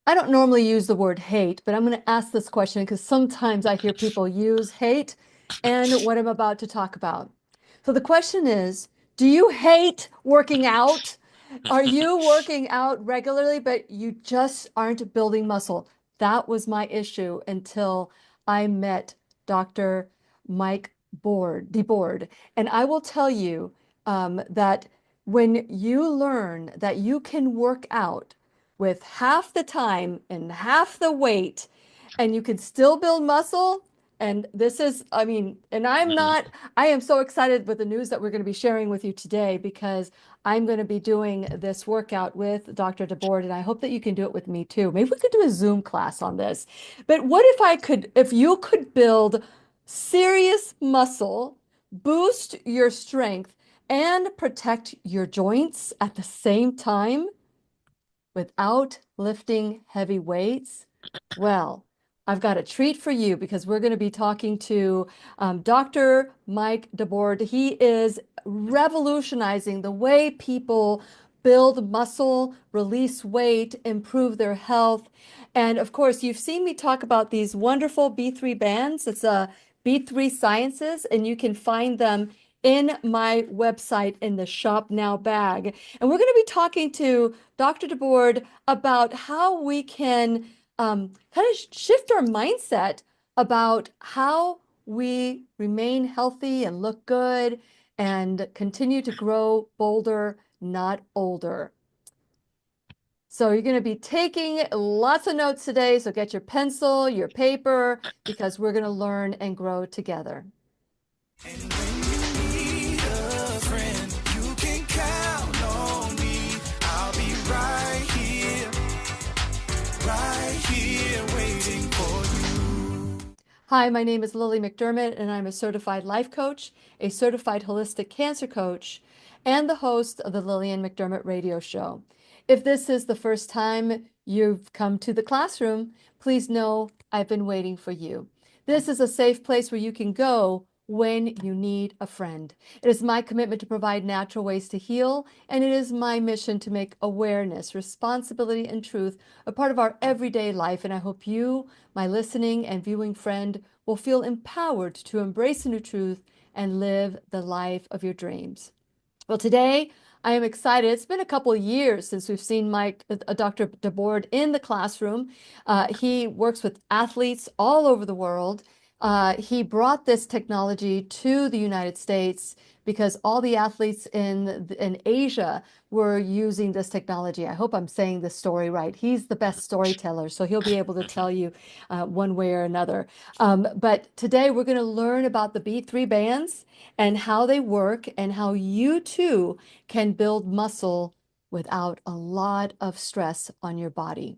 I don't normally use the word hate, but I'm going to ask this question because sometimes I hear people use hate and what I'm about to talk about. So the question is, do you hate working out? Are you working out regularly, but you just aren't building muscle? That was my issue until I met Dr. Mike DeBord. And I will tell you that when you learn that you can work out with half the time and half the weight, and you can still build muscle. And this is, I mean, and I am so excited with the news that we're going to be sharing with you today because I'm going to be doing this workout with Dr. DeBord, and I hope that you can do it with me too. Maybe we could do a Zoom class on this. But what if if you could build serious muscle, boost your strength, and protect your joints at the same time? Without lifting heavy weights? Well, I've got a treat for you because we're going to be talking to Dr. Mike DeBord. He is revolutionizing the way people build muscle, release weight, improve their health. And of course, you've seen me talk about these wonderful B3 bands. It's a B3 Sciences, and you can find them in my website in the Shop Now bag. And we're going to be talking to Dr. DeBord about how we can kind of shift our mindset about how we remain healthy and look good and continue to grow bolder, not older. So you're going to be taking lots of notes today. So get your pencil, your paper, because we're going to learn and grow together. And when you need a friend, you can count on me. I'll be right here waiting for you. Hi, my name is Lily McDermott, and I'm a certified life coach, a certified holistic cancer coach, and the host of the Lillian McDermott radio show. If this is the first time you've come to the classroom, please know I've been waiting for you. This is a safe place where you can go when you need a friend. It is my commitment to provide natural ways to heal, and it is my mission to make awareness, responsibility, and truth a part of our everyday life. And I hope you, my listening and viewing friend, will feel empowered to embrace a new truth and live the life of your dreams. Well, today I am excited. It's been a couple of years since we've seen Dr. DeBord in the classroom. He works with athletes all over the world. He brought this technology to the United States because all the athletes in Asia were using this technology. I hope I'm saying this story right. He's the best storyteller, so he'll be able to tell you one way or another. But today we're going to learn about the B3 bands and how they work and how you too can build muscle without a lot of stress on your body.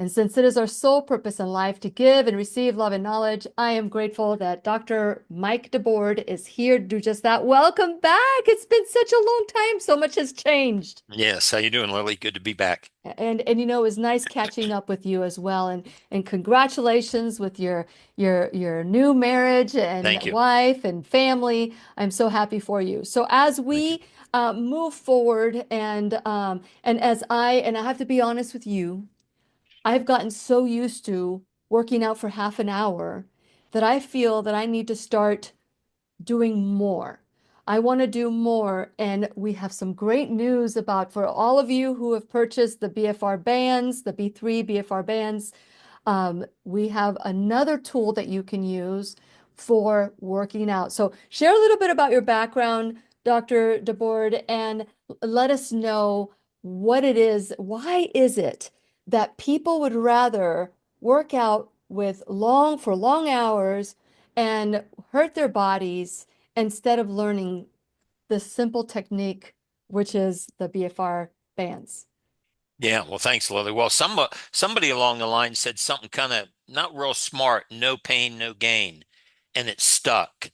And since it is our sole purpose in life to give and receive love and knowledge, I am grateful that Dr. Mike DeBord is here to do just that. Welcome back. It's been such a long time. So much has changed. Yes, how you doing, Lily? Good to be back. And you know, it was nice catching up with you as well. And congratulations with your new marriage and Thank you. wife and family. I'm so happy for you. So as Thank you. we move forward and I have to be honest with you, I've gotten so used to working out for half an hour that I feel that I need to start doing more. I want to do more. And we have some great news about for all of you who have purchased the BFR bands, the B3 BFR bands. We have another tool that you can use for working out. So share a little bit about your background, Dr. DeBord, and let us know what it is. Why is it that people would rather work out for long hours and hurt their bodies instead of learning the simple technique, which is the BFR bands? Yeah, well, thanks, Lily. Well, somebody along the line said something kind of not real smart, no pain, no gain, and it stuck.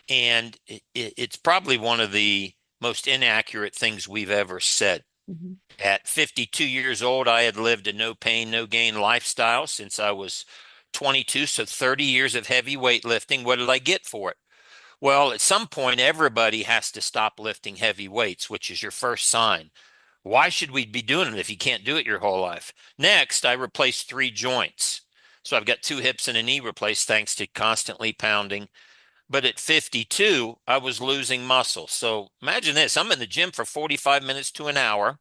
And it's probably one of the most inaccurate things we've ever said. Mhm. At 52 years old, I had lived a no pain, no gain lifestyle since I was 22, so 30 years of heavy weightlifting. What did I get for it? Well, at some point, everybody has to stop lifting heavy weights, which is your first sign. Why should we be doing it if you can't do it your whole life? Next, I replaced 3 joints. So I've got 2 hips and a knee replaced thanks to constantly pounding. But at 52, I was losing muscle. So imagine this. I'm in the gym for 45 minutes to an hour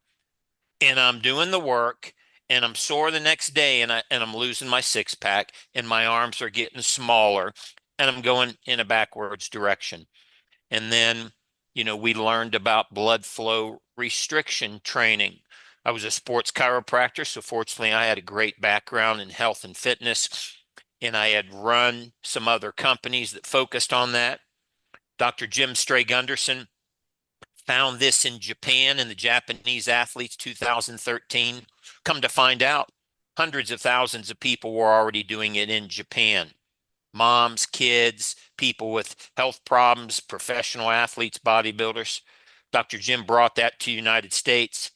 and I'm doing the work and I'm sore the next day and I'm losing my six pack and my arms are getting smaller and I'm going in a backwards direction. And then, we learned about blood flow restriction training. I was a sports chiropractor, so fortunately I had a great background in health and fitness, and I had run some other companies that focused on that. Dr. Jim Stray Gunderson found this in Japan in the Japanese athletes 2013. Come to find out, hundreds of thousands of people were already doing it in Japan. Moms, kids, people with health problems, professional athletes, bodybuilders. Dr. Jim brought that to the United States.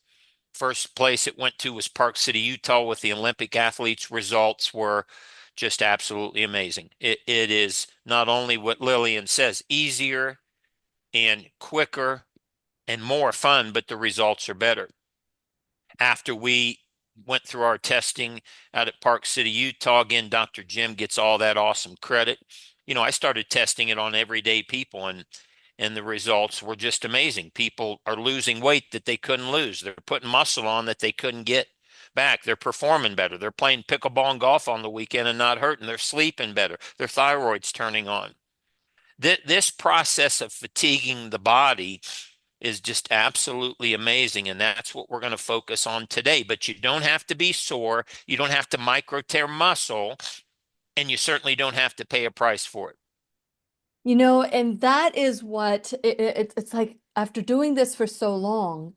First place it went to was Park City, Utah, with the Olympic athletes. Results were just absolutely amazing. It is not only what Lillian says, easier and quicker and more fun, but the results are better. After we went through our testing out at Park City, Utah, again, Dr. Jim gets all that awesome credit. I started testing it on everyday people and the results were just amazing. People are losing weight that they couldn't lose. They're putting muscle on that they couldn't get back. They're performing better. They're playing pickleball and golf on the weekend and not hurting. They're sleeping better. Their thyroid's turning on. This process of fatiguing the body is just absolutely amazing. And that's what we're going to focus on today. But you don't have to be sore. You don't have to micro tear muscle. And you certainly don't have to pay a price for it. And that is what it's like after doing this for so long.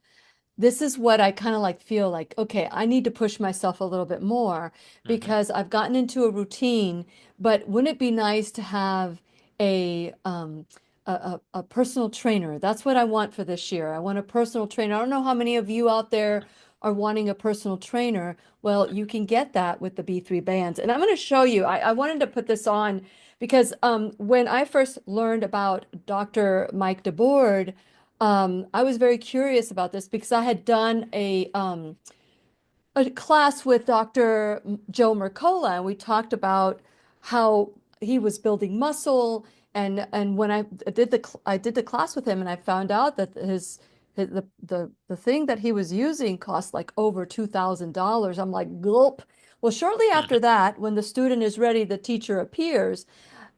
This is what I kind of like feel like, okay, I need to push myself a little bit more Hmm. because I've gotten into a routine, but wouldn't it be nice to have a a personal trainer? That's what I want for this year. I want a personal trainer. I don't know how many of you out there are wanting a personal trainer. Well, you can get that with the B3 bands. And I'm going to show you, I wanted to put this on because when I first learned about Dr. Mike DeBord, I was very curious about this because I had done a class with Dr. Joe Mercola, and we talked about how he was building muscle. And when I did the class with him, and I found out that the thing that he was using cost like over $2,000. I'm like, gulp. Well, shortly after Hmm. that, when the student is ready, the teacher appears.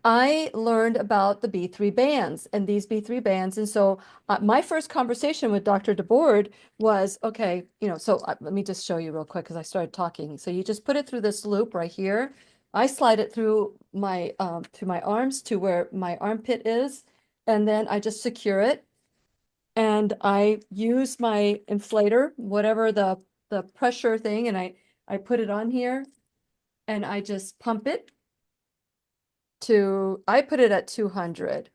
I learned about the B3 bands and these B3 bands. And so my first conversation with Dr. DeBord was, okay, let me just show you real quick because I started talking. So you just put it through this loop right here. I slide it through my arms to where my armpit is, and then I just secure it. And I use my inflator, whatever the pressure thing, and I put it on here and I just pump it I put it at 200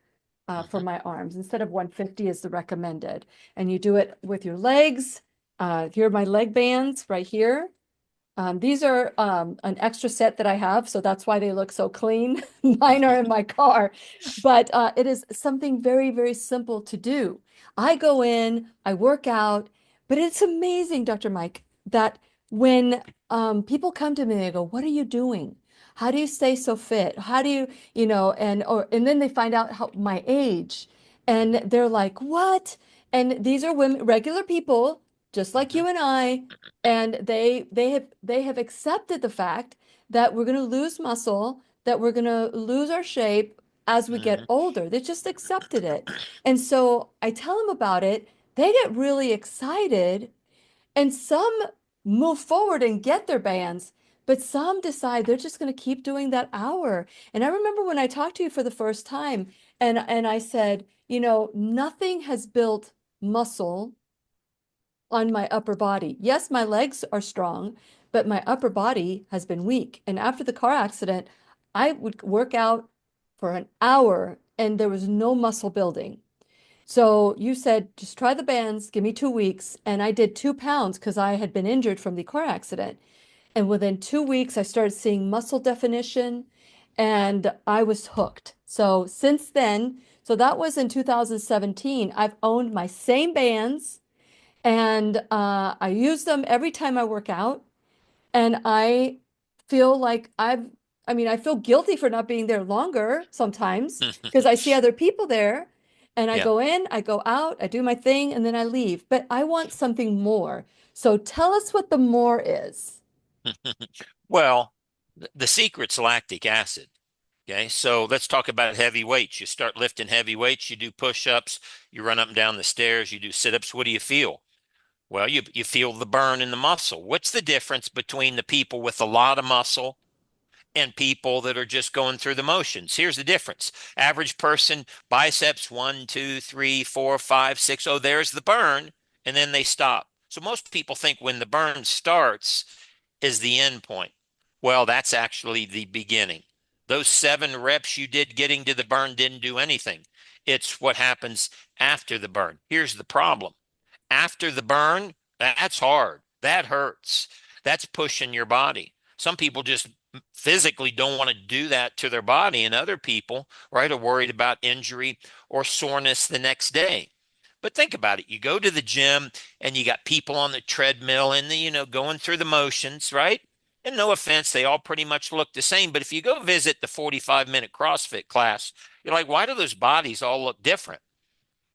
for Hmm. my arms instead of 150 is the recommended. And you do it with your legs. Here are my leg bands right here. These are an extra set that I have, so that's why they look so clean. Mine are in my car, but it is something very, very simple to do. I go in, I work out, but it's amazing, Dr. Mike, that when people come to me, they go, "What are you doing? How do you stay so fit? How do you, and then they find out how my age, and they're like, "What?" And these are women, regular people, just like Hmm. you and I, and they have accepted the fact that we're going to lose muscle, that we're going to lose our shape as we get Hmm. older. They just accepted it. And so I tell them about it. They get really excited, and some move forward and get their bands, but some decide they're just going to keep doing that hour. And I remember when I talked to you for the first time, and I said, nothing has built muscle on my upper body. Yes, my legs are strong, but my upper body has been weak. And after the car accident, I would work out for an hour and there was no muscle building. So you said, just try the bands, give me 2 weeks. And I did 2 pounds because I had been injured from the car accident. And within 2 weeks, I started seeing muscle definition and I was hooked. So since then, so that was in 2017, I've owned my same bands And I use them every time I work out. And I feel like I mean, I feel guilty for not being there longer sometimes because I see other people there and I Yeah. go in, I go out, I do my thing, and then I leave. But I want something more. So tell us what the more is. Well, the secret's lactic acid. Okay, so let's talk about heavy weights. You start lifting heavy weights, you do push-ups, you run up and down the stairs, you do sit-ups. What do you feel? Well, you feel the burn in the muscle. What's the difference between the people with a lot of muscle and people that are just going through the motions? Here's the difference. Average person, biceps, 1, 2, 3, 4, 5, 6. Oh, there's the burn, and then they stop. So most people think when the burn starts is the end point. Well, that's actually the beginning. Those 7 reps you did getting to the burn didn't do anything. It's what happens after the burn. Here's the problem. After the burn, that's hard. That hurts. That's pushing your body. Some people just physically don't want to do that to their body, and other people, right, are worried about injury or soreness the next day. But think about it. You go to the gym and you got people on the treadmill and going through the motions, right? And no offense, they all pretty much look the same. But if you go visit the 45-minute CrossFit class, you're like, why do those bodies all look different?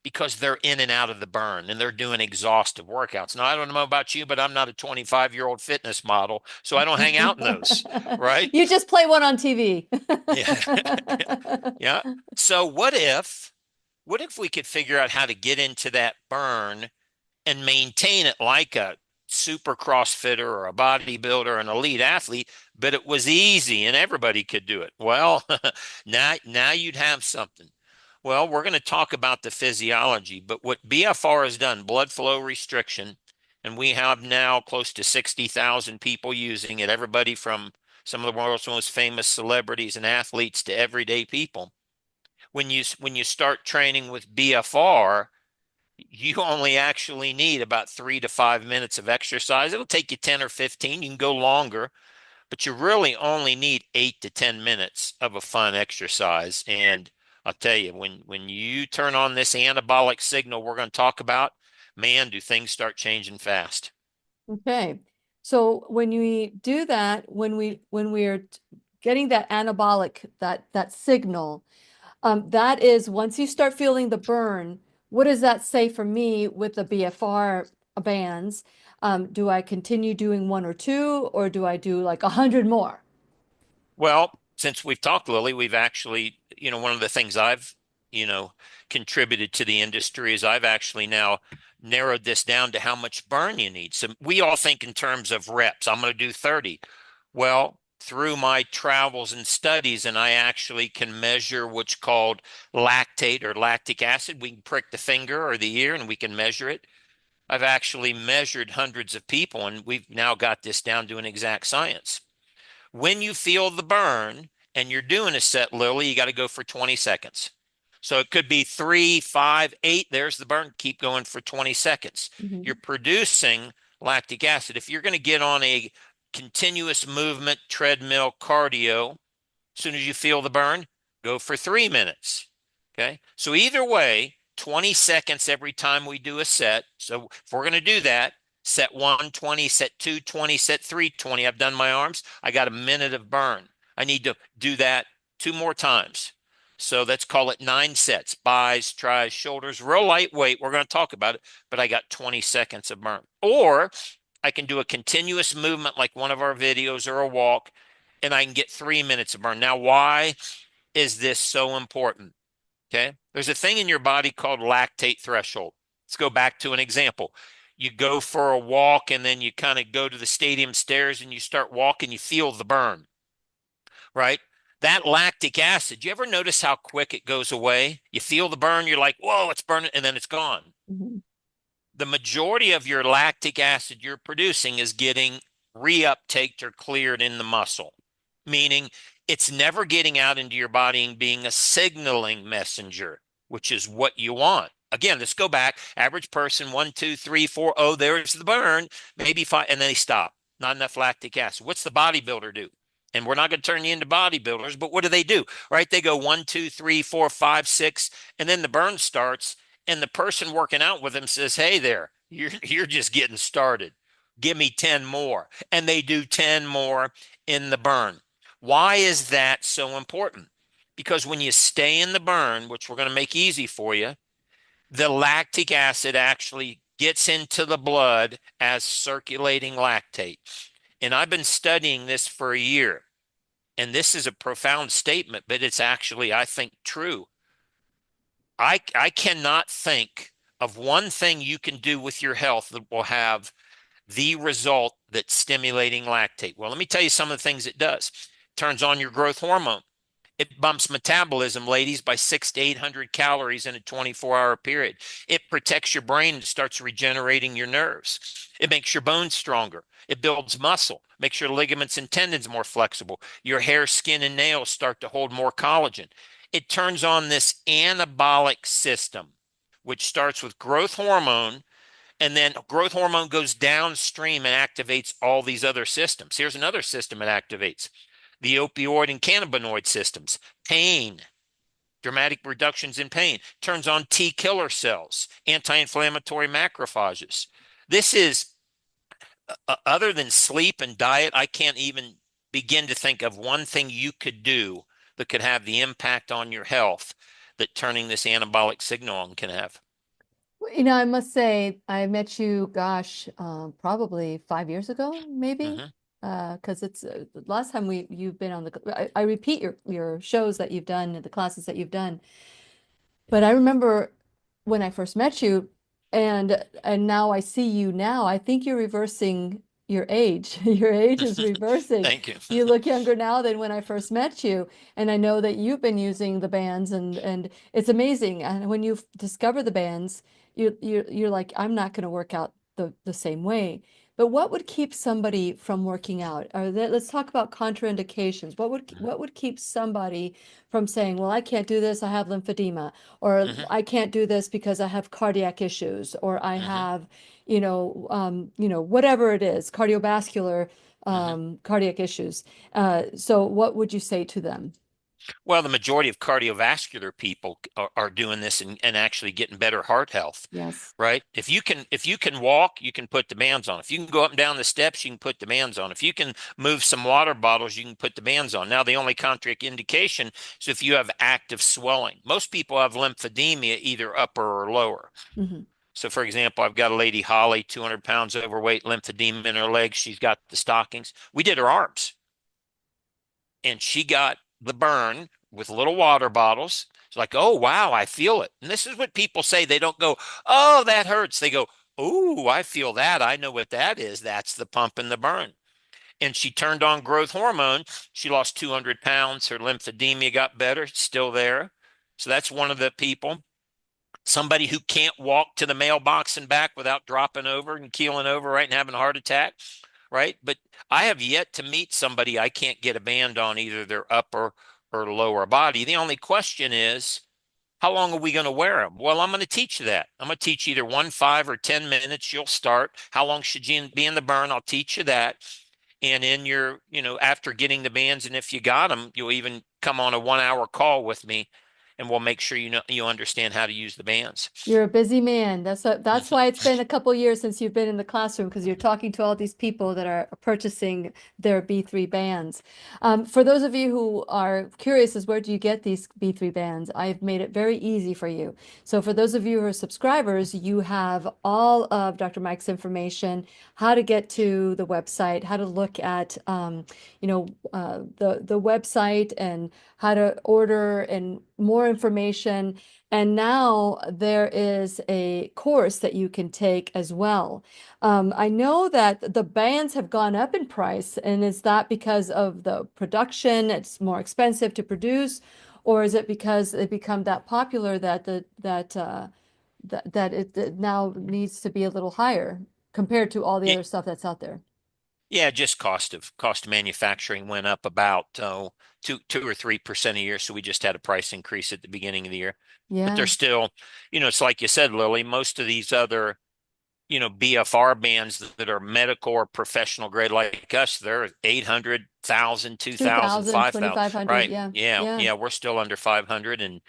Because they're in and out of the burn and they're doing exhaustive workouts. Now, I don't know about you, but I'm not a 25-year-old fitness model, so I don't hang out in those, right? You just play one on TV. Yeah. Yeah. So what if we could figure out how to get into that burn and maintain it like a super CrossFitter or a bodybuilder or an elite athlete, but it was easy and everybody could do it? Well, now you'd have something. Well, we're going to talk about the physiology, but what BFR has done, blood flow restriction, and we have now close to 60,000 people using it, everybody from some of the world's most famous celebrities and athletes to everyday people. When you start training with BFR, you only actually need about 3 to 5 minutes of exercise. It'll take you 10 or 15. You can go longer, but you really only need 8 to 10 minutes of a fun exercise. And I'll tell you, when you turn on this anabolic signal we're going to talk about, man, do things start changing fast. Okay. So when we do that, when we are getting that anabolic, that signal, that is once you start feeling the burn, what does that say for me with the BFR bands? Do I continue doing one or two, or do I do like 100 more? Well, since we've talked, Lily, we've actually, one of the things I've, you know, contributed to the industry is I've actually now narrowed this down to how much burn you need. So we all think in terms of reps. I'm going to do 30. Well, through my travels and studies, and I actually can measure what's called lactate or lactic acid. We can prick the finger or the ear and we can measure it. I've actually measured hundreds of people, and we've now got this down to an exact science. When you feel the burn and you're doing a set, Lily, you got to go for 20 seconds. So it could be 3, 5, 8. There's the burn. Keep going for 20 seconds. You're Mhm. producing lactic acid. If you're going to get on a continuous movement treadmill cardio, as soon as you feel the burn, go for 3 minutes. Okay. So either way, 20 seconds every time we do a set. So if we're going to do that, set 1, 20, set 2, 20, set 3, 20. I've done my arms. I got a minute of burn. I need to do that 2 more times. So let's call it 9 sets, buys, tries, shoulders, real lightweight. We're going to talk about it, but I got 20 seconds of burn. Or I can do a continuous movement like one of our videos or a walk, and I can get 3 minutes of burn. Now, why is this so important? Okay. There's a thing in your body called lactate threshold. Let's go back to an example. You go for a walk and then you kind of go to the stadium stairs and you start walking, you feel the burn, right? That lactic acid, you ever notice how quick it goes away? You feel the burn, you're like, whoa, it's burning, and then it's gone. Mhm. The majority of your lactic acid you're producing is getting reuptaked or cleared in the muscle, meaning it's never getting out into your body and being a signaling messenger, which is what you want. Again, let's go back. Average person, 1, 2, 3, 4. Oh, there's the burn, maybe 5, and then they stop. Not enough lactic acid. What's the bodybuilder do? And we're not going to turn you into bodybuilders, but what do? Right? They go 1, 2, 3, 4, 5, 6, and then the burn starts and the person working out with them says, hey there, You're just getting started. Give me 10 more. And they do 10 more in the burn. Why is that so important? Because when you stay in the burn, which we're going to make easy for you, the lactic acid actually gets into the blood as circulating lactate. And I've been studying this for a year. And this is a profound statement, but it's actually, I think, true. I cannot think of one thing you can do with your health that will have the result that's stimulating lactate. Well, let me tell you some of the things it does. It turns on your growth hormone. It bumps metabolism, ladies, by 600 to 800 calories in a 24-hour period. It protects your brain and starts regenerating your nerves. It makes your bones stronger. It builds muscle, makes your ligaments and tendons more flexible. Your hair, skin, and nails start to hold more collagen. It turns on this anabolic system, which starts with growth hormone, and then growth hormone goes downstream and activates all these other systems. Here's another system it activates: the opioid and cannabinoid systems. Pain, dramatic reductions in pain. Turns on T killer cells, anti-inflammatory macrophages. This is, other than sleep and diet, I can't even begin to think of one thing you could do that could have the impact on your health that turning this anabolic signal on can have. I must say, I met you, gosh, probably 5 years ago, maybe. Hmm. Because it's the last time you've been on I repeat your shows that you've done, the classes that you've done. But I remember when I first met you, and now I see you now, I think you're reversing your age. Your age is reversing. Thank you. You look younger now than when I first met you. And I know that you've been using the bands and it's amazing. And when you discover the bands, you're like, I'm not going to work out the same way. But what would keep somebody from working out? Let's talk about contraindications. What would keep somebody from saying, well, I can't do this, I have lymphedema, or Hmm. I can't do this because I have cardiac issues, or I Hmm. have, whatever it is, cardiovascular, Hmm. cardiac issues. So what would you say to them? Well, the majority of cardiovascular people are doing this and actually getting better heart health, Yes. right? If you can walk, you can put the bands on. If you can go up and down the steps, you can put the bands on. If you can move some water bottles, you can put the bands on. Now, the only contraindication is if you have active swelling. Most people have lymphedema, either upper or lower. Hmm. So, for example, I've got a lady, Holly, 200 pounds overweight, lymphedema in her legs. She's got the stockings. We did her arms, and she got the burn with little water bottles. It's like, oh, wow, I feel it. And this is what people say. They don't go, oh, that hurts. They go, oh, I feel that. I know what that is. That's the pump and the burn. And she turned on growth hormone. She lost 200 pounds. Her lymphedema got better, still there. So that's one of the people. Somebody who can't walk to the mailbox and back without dropping over and keeling over, right, and having a heart attack, right? But I have yet to meet somebody I can't get a band on either their upper or lower body. The only question is, how long are we going to wear them? Well, I'm going to teach you that. I'm going to teach you either 1, 5, or 10 minutes. You'll start. How long should you be in the burn? I'll teach you that. And in your, after getting the bands, and if you got them, you'll even come on a 1 hour call with me, and we'll make sure you understand how to use the bands. You're a busy man. That's why it's been a couple years since you've been in the classroom because you're talking to all these people that are purchasing their B3 bands. For those of you who are curious as where do you get these B3 bands, I've made it very easy for you. So for those of you who are subscribers, you have all of Dr. Mike's information, how to get to the website, how to look at the website and how to order and more information. And now there is a course that you can take as well. I know that the bands have gone up in price, and is that because of the production? It's more expensive to produce, or is it because they become that popular that it now needs to be a little higher compared to all the Yeah, other stuff that's out there? yeah, just cost of manufacturing went up about 2 or 3% a year. So we just had a price increase at the beginning of the year. But they're Yeah, still, it's like you said, Lily, most of these other BFR bands that are medical or professional grade like us, they're 800,000, 2,000, 2,000, 5,000, 2,500. right? Yeah, Yeah, yeah. yeah, we're still under 500, and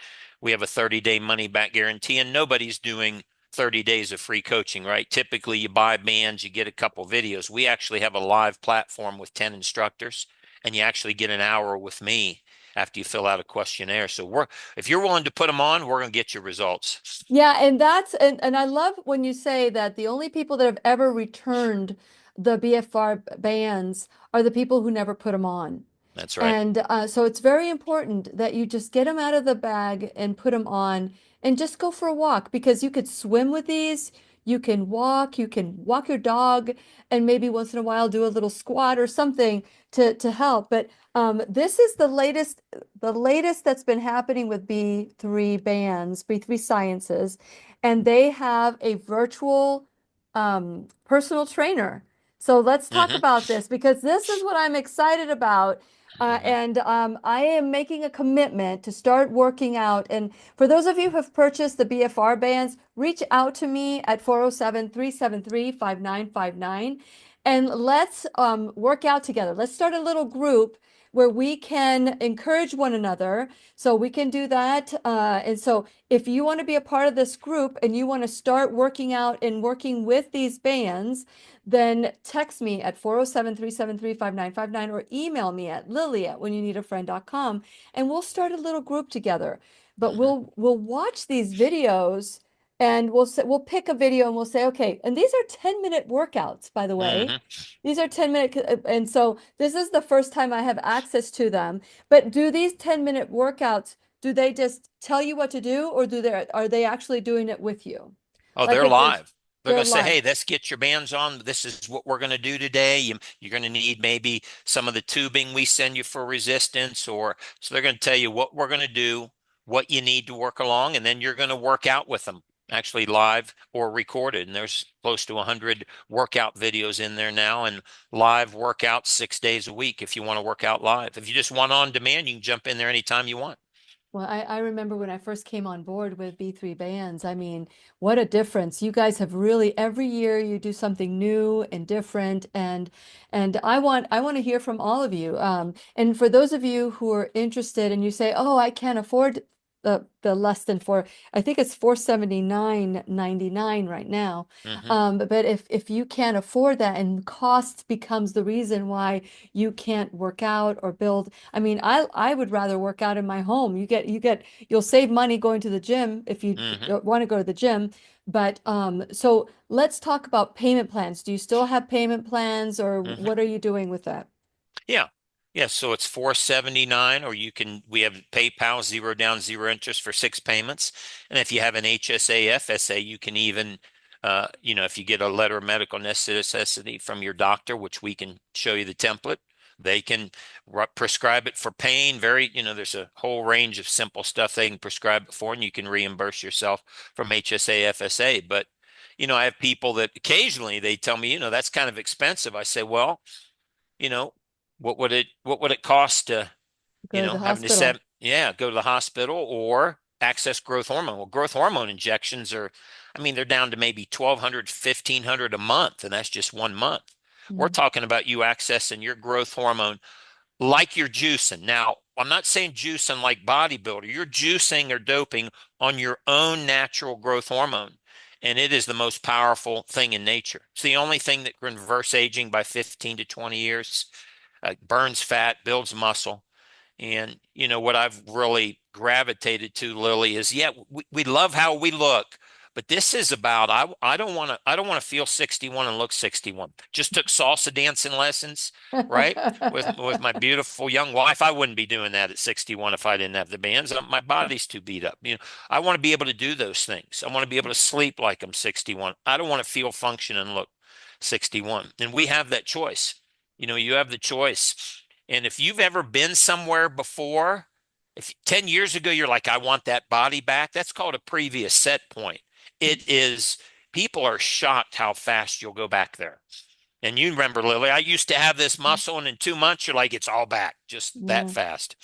we have a 30-day money back guarantee, and nobody's doing 30 days of free coaching, right? Typically, you buy bands, you get a couple videos. We actually have a live platform with 10 instructors, and you actually get an hour with me after you fill out a questionnaire. So if you're willing to put them on, we're going to get you results. Yeah, and I love when you say that the only people that have ever returned the BFR bands are the people who never put them on. That's right. And so it's very important that you just get them out of the bag and put them on and just go for a walk because you could swim with these, you can walk your dog, and maybe once in a while do a little squat or something to help. But this is the latest that's been happening with B3 bands, B3 Sciences, and they have a virtual personal trainer. So let's talk Hmm. about this because this is what I'm excited about. Hmm. And I am making a commitment to start working out. And for those of you who have purchased the BFR bands, reach out to me at 407-373-5959 and let's work out together. Let's start a little group where we can encourage one another. So we can do that. And so if you want to be a part of this group and you want to start working out and working with these bands, then text me at 407-373-5959 or email me at lily@whenyouneedafriend.com and we'll start a little group together. But Hmm. we'll watch these videos and we'll pick a video and we'll say, okay, and these are 10-minute workouts, by the way. Hmm. These are 10-minute, and so this is the first time I have access to them. But do these 10-minute workouts, do they just tell you what to do, or are they actually doing it with you? Oh, Like they're if there's live. They're they're going to say, live. hey, let's get your bands on. This is what we're going to do today. You're going to need maybe some of the tubing we send you for resistance, or so they're going to tell you what we're going to do, what you need to work along, and then you're going to work out with them, actually live or recorded. And there's close to 100 workout videos in there now, and live workouts 6 days a week if you want to work out live. If you just want on demand, you can jump in there anytime you want. Well, I remember when I first came on board with B3 Bands. I mean, what a difference. You guys have really every year you do something new and different and I want to hear from all of you. And for those of you who are interested and you say, "Oh, I can't afford the less than four." I think it's 479.99 right now. Hmm. But if you can't afford that and cost becomes the reason why you can't work out or build. I mean, I would rather work out in my home. You'll save money going to the gym if you Hmm. don't want to go to the gym. But so let's talk about payment plans. Do you still have payment plans or Hmm. what are you doing with that? Yeah. Yeah. So it's 479, or we have PayPal, zero down, zero interest for 6 payments. And if you have an HSA, FSA, you can even, if you get a letter of medical necessity from your doctor, which we can show you the template, they can prescribe it for pain. There's a whole range of simple stuff they can prescribe it for, and you can reimburse yourself from HSA, FSA. But, I have people that occasionally they tell me, that's kind of expensive. I say, well, you know, what would it cost to, Go to the having to hospital. go to the hospital or access growth hormone? Well, growth hormone injections are, I mean, they're down to maybe 1,200, 1,500 a month, and that's just 1 month. We're Mm. talking about you accessing your growth hormone like you're juicing. Now, I'm not saying juicing like bodybuilder. You're juicing or doping on your own natural growth hormone. And it is the most powerful thing in nature. It's the only thing that can reverse aging by 15 to 20 years, burns fat, builds muscle. And what I've really gravitated to, Lily, is we love how we look, but this is about I don't want to feel 61 and look 61. Just took salsa dancing lessons, right? With my beautiful young wife. I wouldn't be doing that at 61 if I didn't have the bands. My body's too beat up. I want to be able to do those things. I want to be able to sleep like I'm 61. I don't want to feel, function, and look 61. And we have that choice. You have the choice. And if you've ever been somewhere before, if 10 years ago you're like, I want that body back, that's called a previous set point. It is, people are shocked how fast you'll go back there. And you remember, Lily, I used to have this muscle, and in 2 months, you're like, it's all back just that Yeah. fast.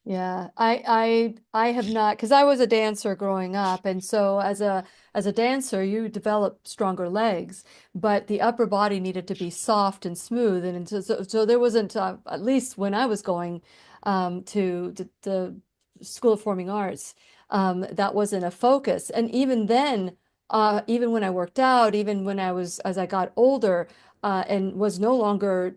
Yeah, I have not because I was a dancer growing up, and so as a dancer, you develop stronger legs, but the upper body needed to be soft and smooth, and so there wasn't at least when I was going to the School of Forming Arts, that wasn't a focus, and even then. even when I worked out, even when as I got older, and was no longer,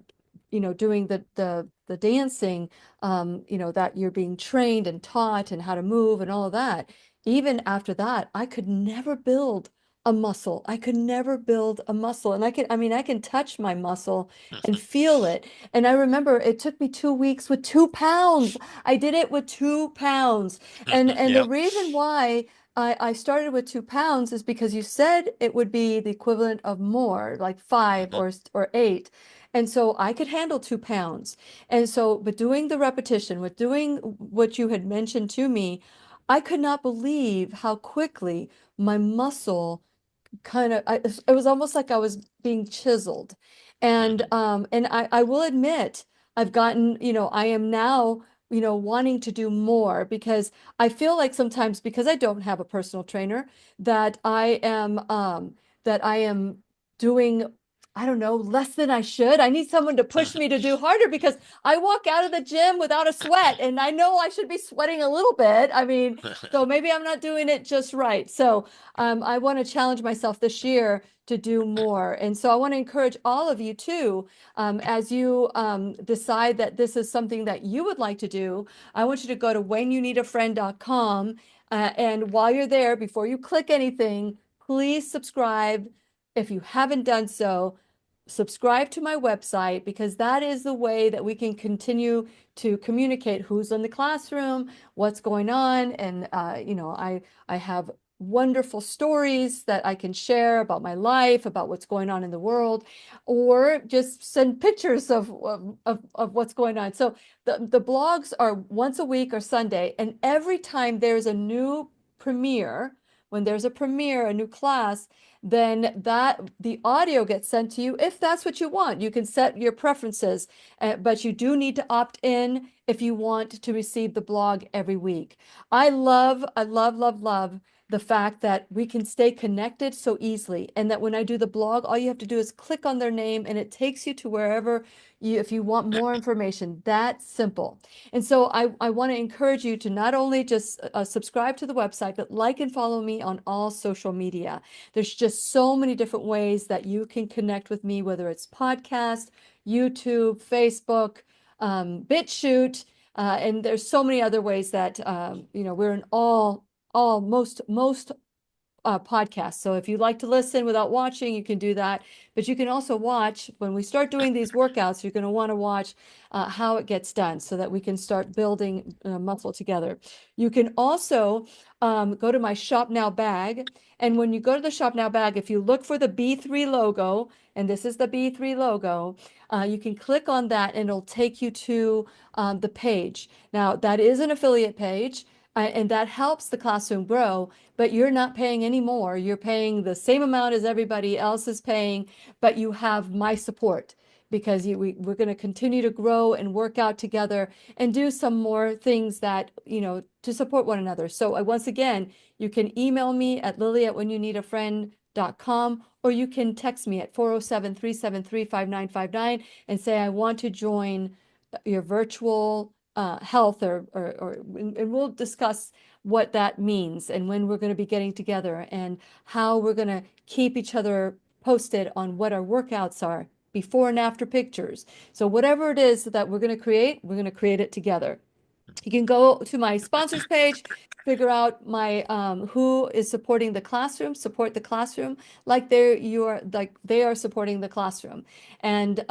doing the dancing, that you're being trained and taught and how to move and all of that. Even after that, I could never build a muscle. I could never build a muscle. And I can touch my muscle and feel it. And I remember it took me 2 weeks with 2 pounds. I did it with 2 pounds. And the Yep. reason why I started with 2 pounds is because you said it would be the equivalent of more, like five Mhm. or eight. And so I could handle 2 pounds. And so, but doing the repetition, with doing what you had mentioned to me, I could not believe how quickly my muscle it was almost like I was being chiseled. Mhm. And I will admit, I've gotten, I am now, wanting to do more because I feel like sometimes, because I don't have a personal trainer, that I am doing, I don't know, less than I should. I need someone to push me to do harder because I walk out of the gym without a sweat, and I know I should be sweating a little bit. I mean, so maybe I'm not doing it just right. So I want to challenge myself this year to do more. And so I want to encourage all of you too, as you decide that this is something that you would like to do. I want you to go to whenyounneedafriend.com. And while you're there, before you click anything, please subscribe. If you haven't done so, subscribe to my website, because that is the way that we can continue to communicate who's in the classroom, what's going on. And, I have wonderful stories that I can share about my life, about what's going on in the world, or just send pictures of what's going on. So the blogs are once a week or Sunday, and every time there's a new premiere, when there's a premiere, a new class, then the audio gets sent to you if that's what you want. You can set your preferences, but you do need to opt in if you want to receive the blog every week. I love, love, love the fact that we can stay connected so easily, and that when I do the blog, all you have to do is click on their name and it takes you to wherever if you want more information. That simple. And so I want to encourage you to not only just subscribe to the website, but like and follow me on all social media. There's just so many different ways that you can connect with me, whether it's podcast, YouTube, Facebook, BitChute, and there's so many other ways that we're in all most podcasts. So if you like to listen without watching, you can do that. But you can also watch when we start doing these workouts. You're going to want to watch how it gets done so that we can start building muscle together. You can also go to my Shop Now bag. And when you go to the Shop Now bag, if you look for the B3 logo, and this is the B3 logo, you can click on that and it'll take you to the page. Now, that is an affiliate page. And that helps the classroom grow, but you're not paying any more. You're paying the same amount as everybody else is paying, but you have my support, because we're going to continue to grow and work out together and do some more things that, to support one another. So once again, you can email me at lily@whenyounneedafriend.com, or you can text me at 407-373-5959 and say, I want to join your virtual health, and we'll discuss what that means and when we're going to be getting together and how we're going to keep each other posted on what our workouts are, before and after pictures. So whatever it is that we're going to create it together. You can go to my sponsors page, figure out my who is supporting the classroom, support the classroom like they are supporting the classroom, and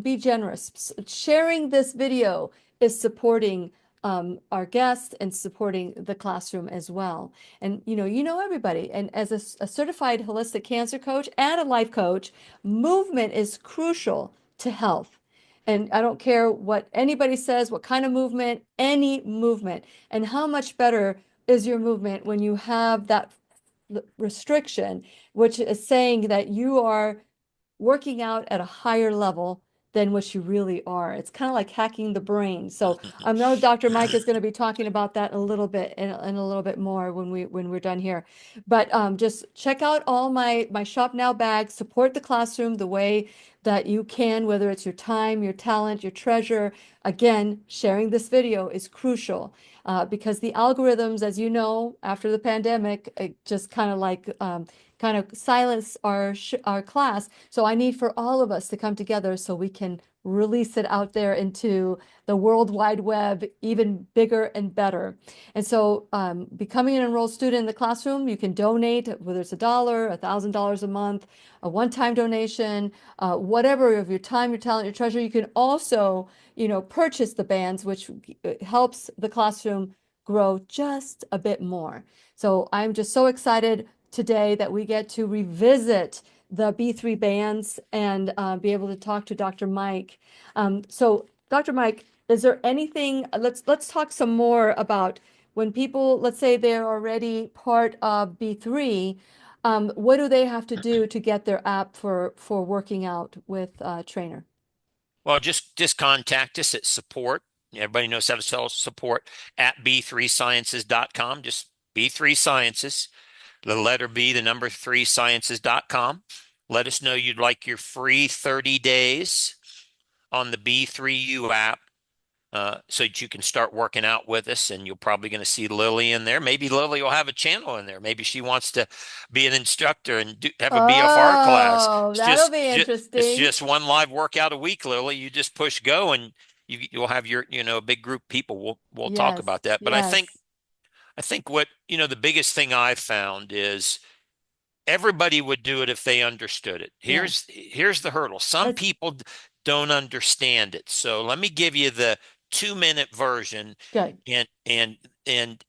be generous. Sharing this video is supporting our guests and supporting the classroom as well. And everybody. And as a certified holistic cancer coach and a life coach, movement is crucial to health. And I don't care what anybody says, what kind of movement, any movement. And how much better is your movement when you have that restriction, which is saying that you are working out at a higher level than what you really are. It's kind of like hacking the brain. So I know Dr. Mike is going to be talking about that a little bit and a little bit more when we're done here. But just check out all my Shop Now bags, support the classroom the way that you can, whether it's your time, your talent, your treasure. Again, sharing this video is crucial because the algorithms, as you know, after the pandemic, it just kind of silence our class. So I need for all of us to come together so we can release it out there into the World Wide Web even bigger and better. And so becoming an enrolled student in the classroom, you can donate, whether it's $1, $1,000 a month, a one-time donation, whatever of your time, your talent, your treasure. You can also, purchase the bands, which helps the classroom grow just a bit more. So I'm just so excited today that we get to revisit the B3 bands and be able to talk to Dr. Mike. So Dr. Mike, is there anything, let's talk some more about when people, let's say they're already part of B3, what do they have to do to get their app for working out with trainer? Well, just contact us at support. Everybody knows how to spell support at b3sciences.com. Just B3 Sciences, the letter B, the number 3 sciences.com. Let us know you'd like your free 30 days on the B3U app so that you can start working out with us. And you're probably going to see Lillian there. Maybe Lily will have a channel in there. Maybe she wants to be an instructor and have a BFR class. Oh, It's that'll just, be it's interesting. just one live workout a week, Lily. You just push go and you'll have your, a big group of people. We'll talk Yes, about that. But yes. I think what, the biggest thing I've found is everybody would do it if they understood it. Yeah. Here's the hurdle. Some Let's people don't understand it. So let me give you the 2-minute version, good. and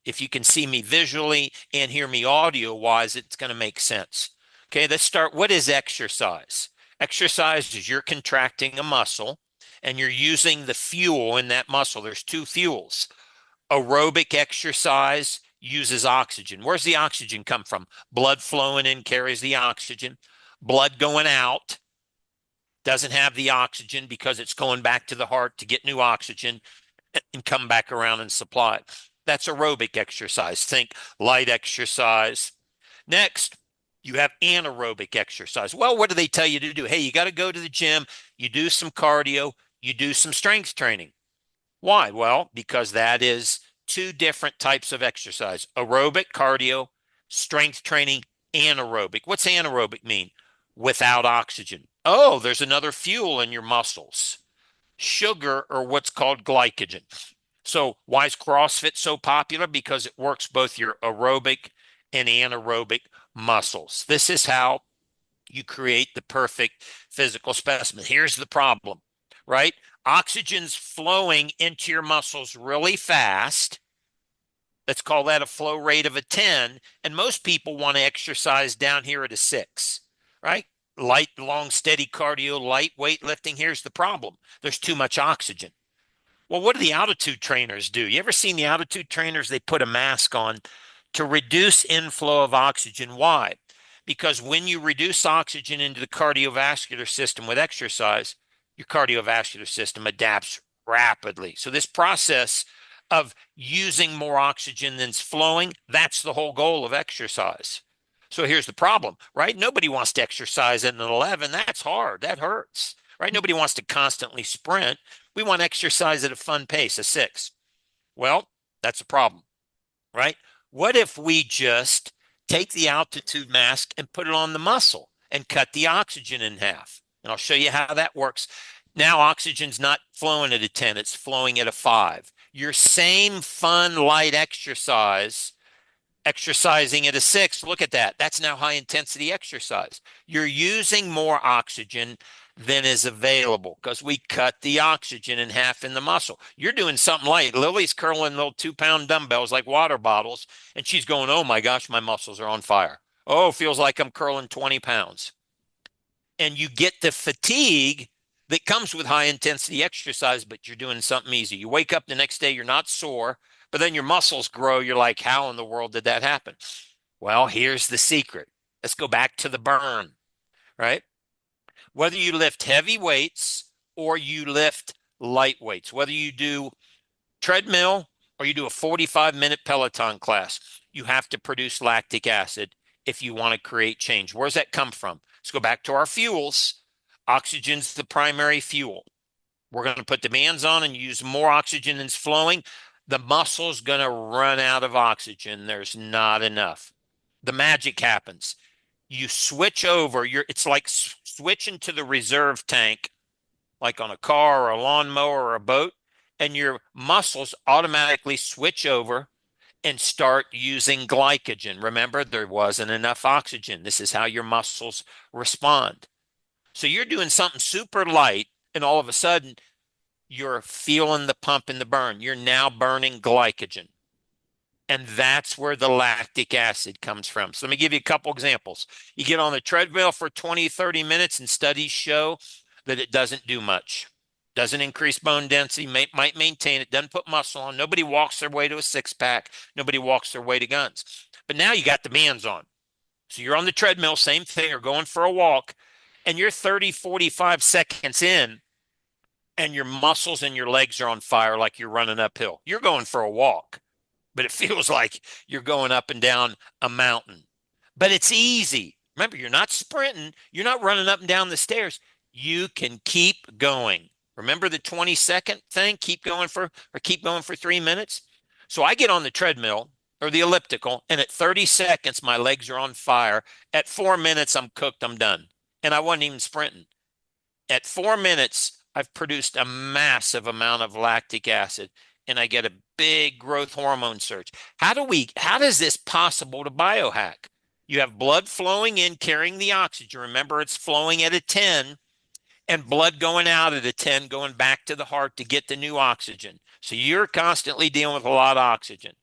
if you can see me visually and hear me audio wise, it's going to make sense. Okay, let's start. What is exercise? Exercise is you're contracting a muscle and you're using the fuel in that muscle. There's two fuels. Aerobic exercise uses oxygen. Where's the oxygen come from? Blood flowing in carries the oxygen. Blood going out doesn't have the oxygen because it's going back to the heart to get new oxygen and come back around and supply it. That's aerobic exercise. Think light exercise. Next, you have anaerobic exercise. Well, what do they tell you to do? Hey, you got to go to the gym, you do some cardio, you do some strength training. Why? Well, because that is two different types of exercise: aerobic, cardio, strength training, anaerobic. What's anaerobic mean? Without oxygen. Oh, there's another fuel in your muscles: sugar, or what's called glycogen. So why is CrossFit so popular? Because it works both your aerobic and anaerobic muscles. This is how you create the perfect physical specimen. Here's the problem, right? Oxygen's flowing into your muscles really fast. Let's call that a flow rate of a 10. And most people want to exercise down here at a 6, right? Light, long, steady cardio, light weightlifting. Here's the problem: there's too much oxygen. Well, what do the altitude trainers do? You ever seen the altitude trainers? They put a mask on to reduce inflow of oxygen. Why? Because when you reduce oxygen into the cardiovascular system with exercise, your cardiovascular system adapts rapidly. So this process of using more oxygen than's flowing, that's the whole goal of exercise. So here's the problem, right? Nobody wants to exercise at an 11. That's hard. That hurts, right? Nobody wants to constantly sprint. We want exercise at a fun pace, a 6. Well, that's a problem, right? What if we just take the altitude mask and put it on the muscle and cut the oxygen in half? And I'll show you how that works. Now oxygen's not flowing at a 10, it's flowing at a 5. Your same fun light exercise, exercising at a 6, look at that. That's now high intensity exercise. You're using more oxygen than is available because we cut the oxygen in half in the muscle. You're doing something light. Lily's curling little 2-pound dumbbells like water bottles, and she's going, oh my gosh, my muscles are on fire. Oh, feels like I'm curling 20 pounds. And you get the fatigue that comes with high intensity exercise, but you're doing something easy. You wake up the next day, you're not sore, but then your muscles grow. You're like, how in the world did that happen? Well, here's the secret. Let's go back to the burn, right? Whether you lift heavy weights or you lift light weights, whether you do treadmill or you do a 45-minute Peloton class, you have to produce lactic acid if you want to create change. Where does that come from? Let's go back to our fuels. Oxygen's the primary fuel. We're going to put demands on and use more oxygen than's flowing. The muscle's going to run out of oxygen. There's not enough. The magic happens. You switch over, it's like switching to the reserve tank, like on a car or a lawnmower or a boat, and your muscles automatically switch over and start using glycogen. Remember, there wasn't enough oxygen. This is how your muscles respond. So you're doing something super light, and all of a sudden, you're feeling the pump and the burn. You're now burning glycogen. And that's where the lactic acid comes from. So let me give you a couple examples. You get on the treadmill for 20, 30 minutes, and studies show that it doesn't do much. Doesn't increase bone density, might maintain it, doesn't put muscle on. Nobody walks their way to a six-pack. Nobody walks their way to guns. But now you got demands on. So you're on the treadmill, same thing, or going for a walk, and you're 30, 45 seconds in, and your muscles and your legs are on fire like you're running uphill. You're going for a walk, but it feels like you're going up and down a mountain. But it's easy. Remember, you're not sprinting. You're not running up and down the stairs. You can keep going. Remember the 20-second thing? Keep going for 3 minutes. So I get on the treadmill or the elliptical, and at 30 seconds, my legs are on fire. At 4 minutes, I'm cooked. I'm done. And I wasn't even sprinting. At 4 minutes, I've produced a massive amount of lactic acid, and I get a big growth hormone surge. How is this possible to biohack? You have blood flowing in, carrying the oxygen. Remember, it's flowing at a 10, and blood going out at a 10, going back to the heart to get the new oxygen. So you're constantly dealing with a lot of oxygen.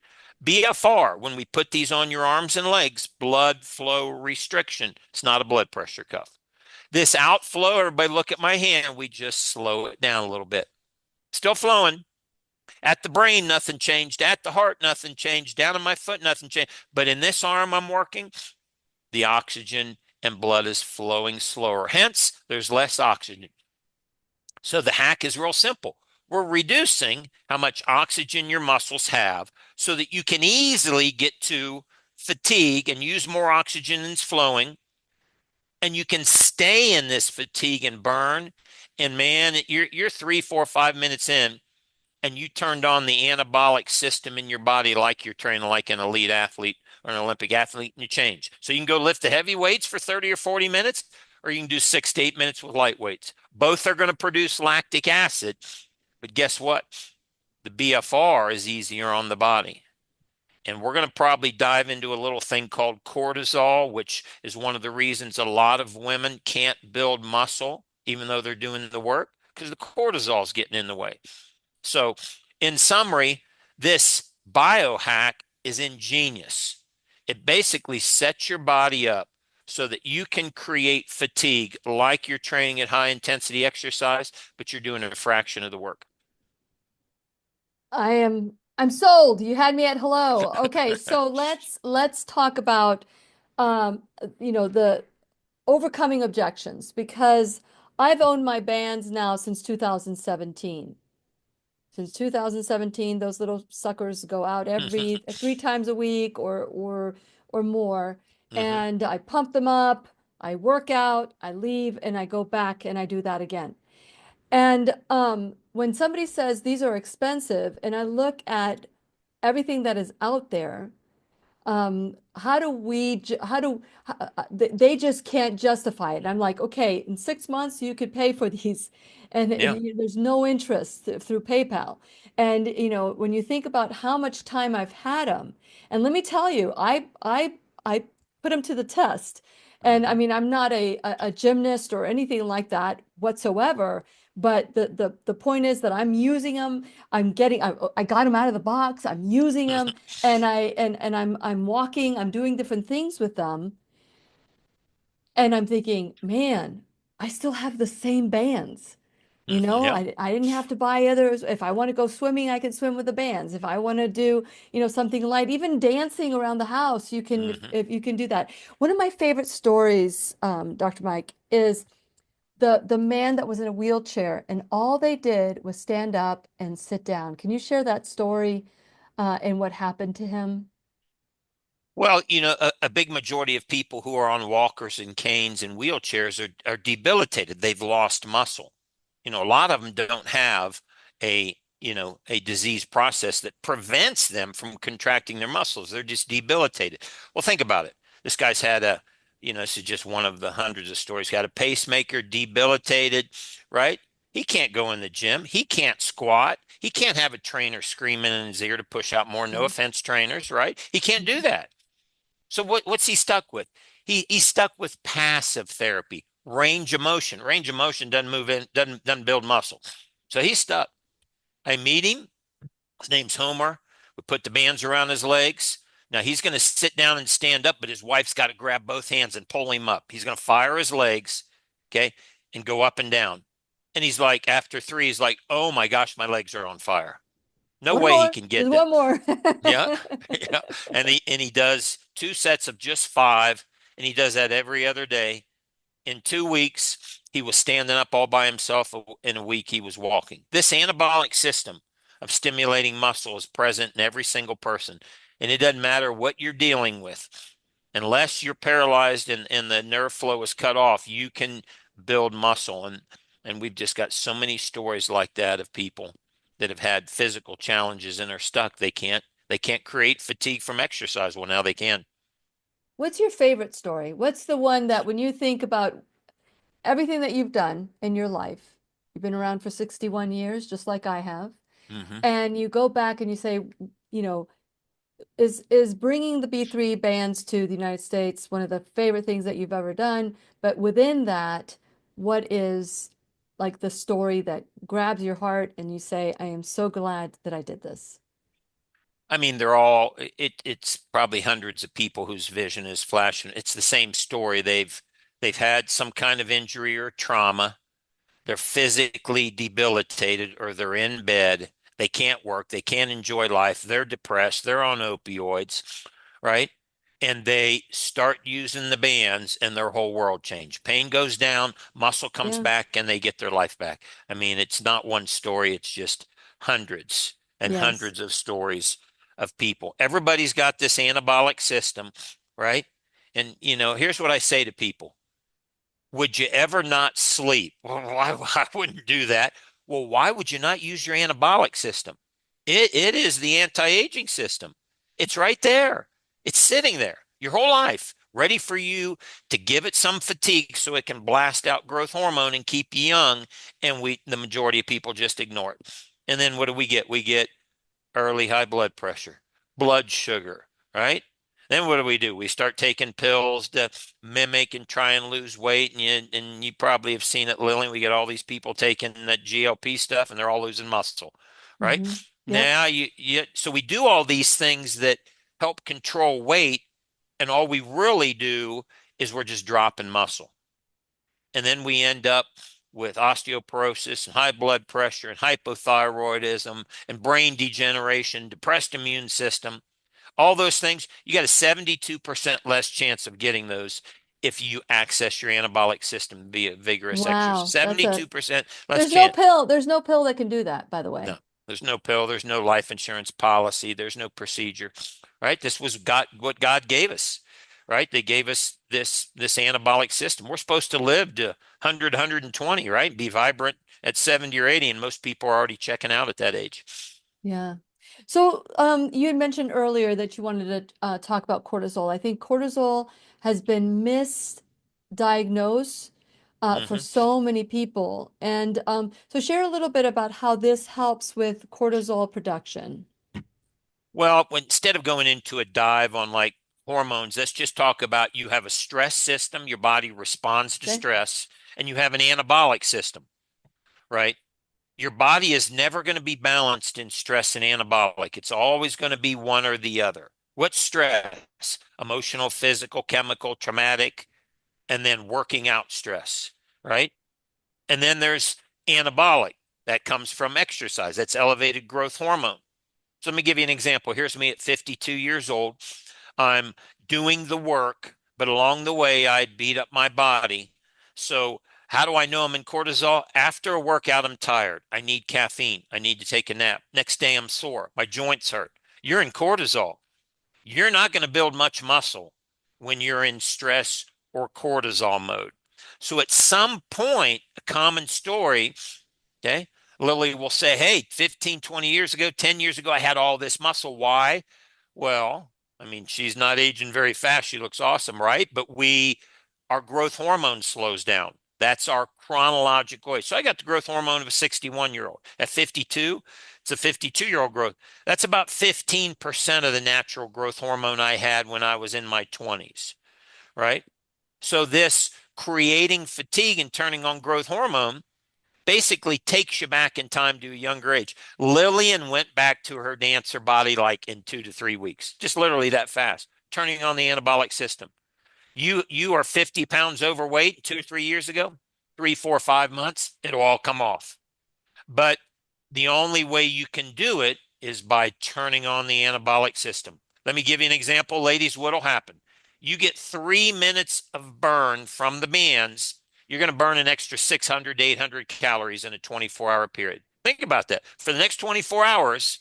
BFR, when we put these on your arms and legs, blood flow restriction. It's not a blood pressure cuff. This outflow, everybody look at my hand, we just slow it down a little bit. Still flowing. At the brain, nothing changed. At the heart, nothing changed. Down in my foot, nothing changed. But in this arm I'm working, the oxygen and blood is flowing slower. Hence, there's less oxygen. So the hack is real simple. We're reducing how much oxygen your muscles have so that you can easily get to fatigue and use more oxygen than's flowing. And you can stay in this fatigue and burn. And man, you're 3, 4, 5 minutes in, and you turned on the anabolic system in your body like you're training like an elite athlete or an Olympic athlete, and you change. So you can go lift the heavy weights for 30 or 40 minutes, or you can do 6 to 8 minutes with light weights. Both are going to produce lactic acid, but guess what? The BFR is easier on the body. And we're going to probably dive into a little thing called cortisol, which is one of the reasons a lot of women can't build muscle, even though they're doing the work, because the cortisol is getting in the way. So in summary, this biohack is ingenious. It basically sets your body up so that you can create fatigue like you're training at high intensity exercise, but you're doing a fraction of the work. I'm sold. You had me at hello. Okay, so let's talk about the overcoming objections, because I've owned my bands now since 2017. Since 2017, those little suckers go out every 3 times a week or more. And I pump them up, I work out, I leave, and I go back and I do that again. And when somebody says these are expensive, and I look at everything that is out there, they just can't justify it. And I'm like, okay, in 6 months you could pay for these, and Yeah. there's no interest through PayPal. And when you think about how much time I've had them, and let me tell you, I put them to the test. And I mean, I'm not a gymnast or anything like that whatsoever. But the point is that I'm using them. I got them out of the box. I'm using them, and I'm walking. I'm doing different things with them, and I'm thinking, man, I still have the same bands. Yeah. I didn't have to buy others. If I want to go swimming, I can swim with the bands. If I want to do, something light, even dancing around the house, you can, if you can do that. One of my favorite stories, Dr. Mike, is the man that was in a wheelchair, and all they did was stand up and sit down. Can you share that story and what happened to him? Well, a big majority of people who are on walkers and canes and wheelchairs are debilitated. They've lost muscle. A lot of them don't have a disease process that prevents them from contracting their muscles. They're just debilitated. Well, think about it. This guy's had this is just one of the hundreds of stories. Got a pacemaker, debilitated, right? He can't go in the gym. He can't squat. He can't have a trainer screaming in his ear to push out more. No Yeah. offense, trainers, right? He can't do Mhm. that. So what's he stuck with? He's stuck with passive therapy, range of motion. Range of motion doesn't move in, doesn't build muscle. So he's stuck. I meet him. His name's Homer. We put the bands around his legs. Now he's going to sit down and stand up, but his wife's got to grab both hands and pull him up. He's going to fire his legs, okay, and go up and down. And he's like, after three, he's like, oh my gosh, my legs are on fire. No One way he more, can just get them. one more. Yeah, yeah. And he does two sets of just five, and he does that every other day. In 2 weeks, he was standing up all by himself. In a week, he was walking. This anabolic system of stimulating muscle is present in every single person. And it doesn't matter what you're dealing with. Unless you're paralyzed and the nerve flow is cut off, you can build muscle. And we've just got so many stories like that of people that have had physical challenges and are stuck. They can't create fatigue from exercise. Well, now they can. What's your favorite story? What's the one that when you think about everything that you've done in your life, you've been around for 61 years, just like I have, Hmm. and you go back and you say, you know, is bringing the B3 bands to the United States one of the favorite things that you've ever done? But within that, what is like the story that grabs your heart and you say, I am so glad that I did this? I mean, it's probably hundreds of people whose vision is flashing. It's the same story. They've had some kind of injury or trauma. They're physically debilitated or they're in bed. They can't work. They can't enjoy life. They're depressed. They're on opioids, right? And they start using the bands and their whole world change. Pain goes down, muscle comes Yeah. back, and they get their life back. I mean, it's not one story, it's just hundreds and Yes. hundreds of stories of people. Everybody's got this anabolic system, right? And, here's what I say to people. Would you ever not sleep? Well, why I wouldn't do that. Well, why would you not use your anabolic system? It is the anti-aging system. It's right there. It's sitting there your whole life, ready for you to give it some fatigue so it can blast out growth hormone and keep you young. And the majority of people just ignore it. And then what do we get? We get early high blood pressure, blood sugar, right? Then what do? We start taking pills to mimic and try and lose weight. And you probably have seen it, Lillian. We get all these people taking that GLP stuff and they're all losing muscle, right? Hmm. Yep. Now so we do all these things that help control weight, and all we really do is we're just dropping muscle. And then we end up with osteoporosis and high blood pressure and hypothyroidism and brain degeneration, depressed immune system, all those things. You got a 72% less chance of getting those if you access your anabolic system via vigorous exercise. Wow. 72% less chance. There's no pill that can do that, by the No, way. there's no pill, there's no life insurance policy, there's no procedure, right? This was God, what God gave us, right? They gave us this anabolic system. We're supposed to live to 100, 120, right? Be vibrant at 70 or 80, and most people are already checking out at that age. Yeah. So, you had mentioned earlier that you wanted to talk about cortisol. I think cortisol has been misdiagnosed for Hmm. so many people. And so share a little bit about how this helps with cortisol production. Well, instead of going into a dive on like hormones, let's just talk about you have a stress system, your body responds to Okay. stress, and you have an anabolic system, right? Your body is never going to be balanced in stress and anabolic. It's always going to be one or the other. What's stress? Emotional, physical, chemical, traumatic, and then working out stress, right? And then there's anabolic that comes from exercise. That's elevated growth hormone. So let me give you an example. Here's me at 52 years old. I'm doing the work, but along the way, I'd beat up my body. So How do I know I'm in cortisol? After a workout, I'm tired. I need caffeine. I need to take a nap. Next day, I'm sore. My joints hurt. You're in cortisol. You're not going to build much muscle when you're in stress or cortisol mode. So at some point, a common story, okay, Lily will say, hey, 15, 20 years ago, 10 years ago, I had all this muscle. Why? Well, I mean, she's not aging very fast. She looks awesome, right? But our growth hormone slows down. That's our chronological age. So I got the growth hormone of a 61-year-old. At 52, it's a 52-year-old growth. That's about 15% of the natural growth hormone I had when I was in my 20s, right? So this creating fatigue and turning on growth hormone basically takes you back in time to a younger age. Lillian went back to her dancer body like in 2 to 3 weeks, just literally that fast, turning on the anabolic system. You are 50 pounds overweight 2 or 3 years ago, 3, 4, 5 months, it'll all come off. But the only way you can do it is by turning on the anabolic system. Let me give you an example, ladies, what'll happen. You get 3 minutes of burn from the bands, you're going to burn an extra 600 to 800 calories in a 24-hour period. Think about that. For the next 24 hours,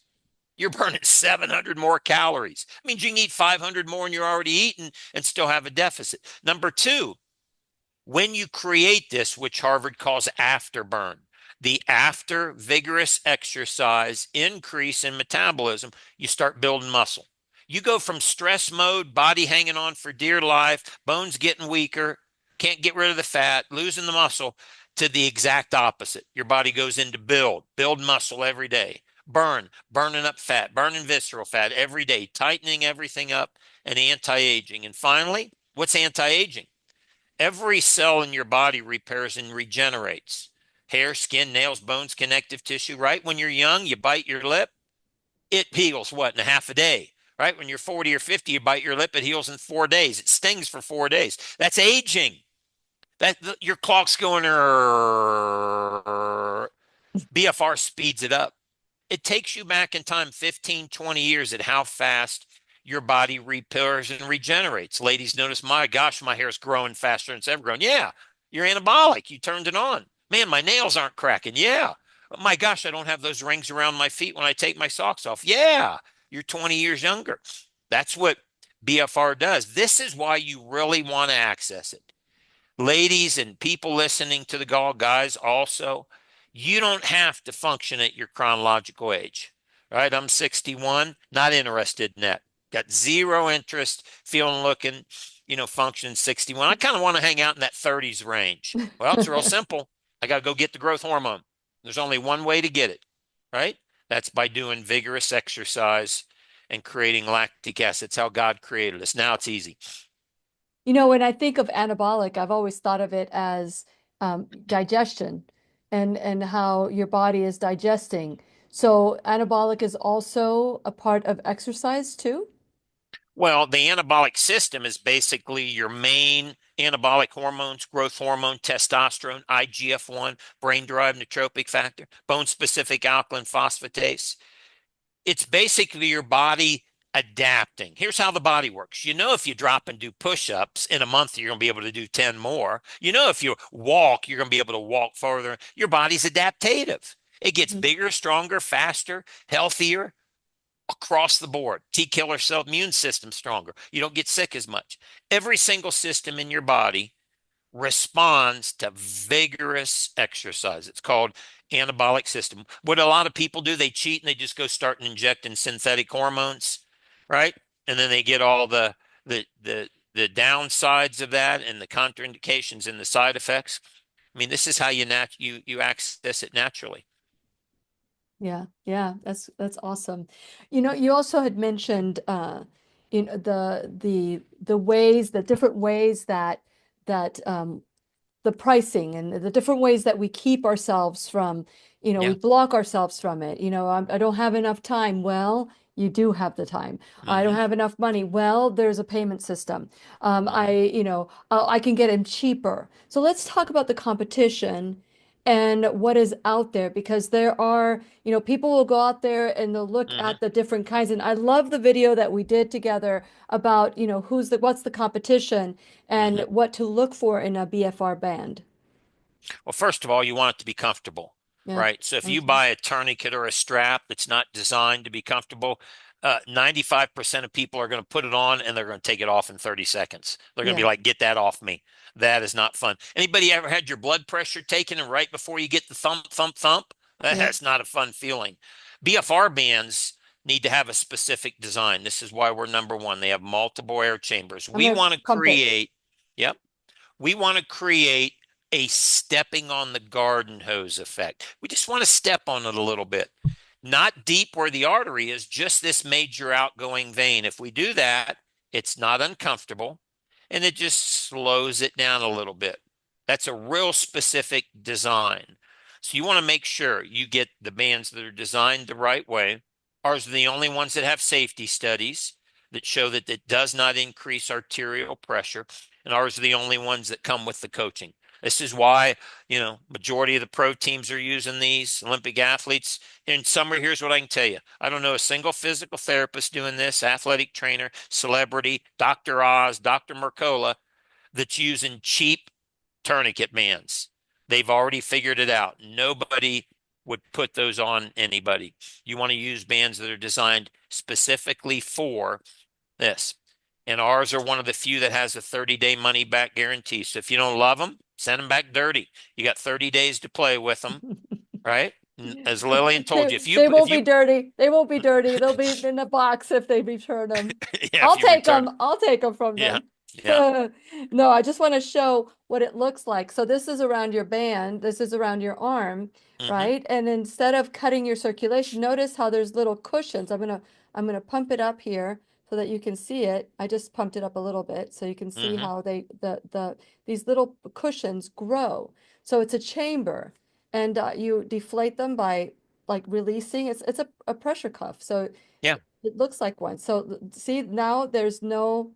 you're burning 700 more calories. It means you can eat 500 more than you're already eating and still have a deficit. Number two, when you create this, which Harvard calls afterburn, the after vigorous exercise increase in metabolism, you start building muscle. You go from stress mode, body hanging on for dear life, bones getting weaker, can't get rid of the fat, losing the muscle, to the exact opposite. Your body goes into build muscle every day, burning up fat, burning visceral fat every day, tightening everything up, and anti-aging. And finally, what's anti-aging? Every cell in your body repairs and regenerates. Hair, skin, nails, bones, connective tissue, right? When you're young, you bite your lip, it heals what, in a half a day, right? When you're 40 or 50, you bite your lip, it heals in 4 days. It stings for 4 days. That's aging. Your clock's going, BFR speeds it up. It takes you back in time 15, 20 years at how fast your body repairs and regenerates. Ladies, notice, my gosh, my hair's growing faster than it's ever grown. Yeah, you're anabolic. You turned it on. Man, my nails aren't cracking. Yeah. Oh my gosh, I don't have those rings around my feet when I take my socks off. Yeah, you're 20 years younger. That's what BFR does. This is why you really want to access it. Ladies and people listening to the call, guys, also, you don't have to function at your chronological age, right? I'm 61, not interested in that. Got zero interest, feeling, looking, functioning 61. I kind of want to hang out in that 30s range. Well, it's real simple. I got to go get the growth hormone. There's only one way to get it, right? That's by doing vigorous exercise and creating lactic acid. It's how God created us. Now it's easy. When I think of anabolic, I've always thought of it as digestion and how your body is digesting. So anabolic is also a part of exercise too? Well, the anabolic system is basically your main anabolic hormones, growth hormone, testosterone, IGF-1, brain-derived nootropic factor, bone-specific alkaline phosphatase. It's basically your body adapting. Here's how the body works. If you drop and do push-ups in a month, you're going to be able to do 10 more. If you walk, you're going to be able to walk further. Your body's adaptive. It gets bigger, stronger, faster, healthier across the board. T killer cell immune system stronger. You don't get sick as much. Every single system in your body responds to vigorous exercise. It's called anabolic system. What a lot of people do, they cheat and they just go start injecting synthetic hormones, right? And then they get all the downsides of that and the contraindications and the side effects. I mean, this is how you access it naturally. Yeah, yeah, that's awesome. You also had mentioned the ways, the different ways that the pricing and the different ways that we keep ourselves from, we Yeah. block ourselves from it. I don't have enough time. Well, you do have the time. I don't Hmm. have enough money. Well, there's a payment system. Hmm. I can get it cheaper. So let's talk about the competition and what is out there, because there are, people will go out there and they'll look Hmm. at the different kinds. And I love the video that we did together about, what's the competition and Hmm. what to look for in a BFR band. Well, first of all, you want it to be comfortable, Yeah. right? So if you Okay. buy a tourniquet or a strap that's not designed to be comfortable, 95% of people are going to put it on and they're going to take it off in 30 seconds. They're going to be Yeah. like, get that off me. That is not fun. Anybody ever had your blood pressure taken and right before you get the thump, thump, thump? Yeah. That's not a fun feeling. BFR bands need to have a specific design. This is why we're number one. They have multiple air chambers. I'm We gonna want to pump it. create, yep, we want to create a stepping on the garden hose effect. We just want to step on it a little bit. Not deep where the artery is, just this major outgoing vein. If we do that, it's not uncomfortable and it just slows it down a little bit. That's a real specific design. So you want to make sure you get the bands that are designed the right way. Ours are the only ones that have safety studies that show that it does not increase arterial pressure, and ours are the only ones that come with the coaching. This is why, majority of the pro teams are using these, Olympic athletes. In summary, here's what I can tell you. I don't know a single physical therapist doing this, athletic trainer, celebrity, Dr. Oz, Dr. Mercola, that's using cheap tourniquet bands. They've already figured it out. Nobody would put those on anybody. You want to use bands that are designed specifically for this. And ours are one of the few that has a 30-day money back guarantee. So if you don't love them, send them back dirty. You got 30 days to play with them, right? As Lillian told They you, they if won't you be dirty. They won't be dirty. They'll be in the box if they return them. yeah, I'll if you take return, them. I'll take them from yeah, them. yeah. No, I just want to show what it looks like. So this is around your band. This is around your arm, Hmm. right? And instead of cutting your circulation, notice how there's little cushions. I'm gonna pump it up here so that you can see it. I just pumped it up a little bit so you can see Hmm. how these little cushions grow. So it's a chamber, and you deflate them by like releasing. It's a pressure cuff, so Yeah. it looks like one. So see, now there's no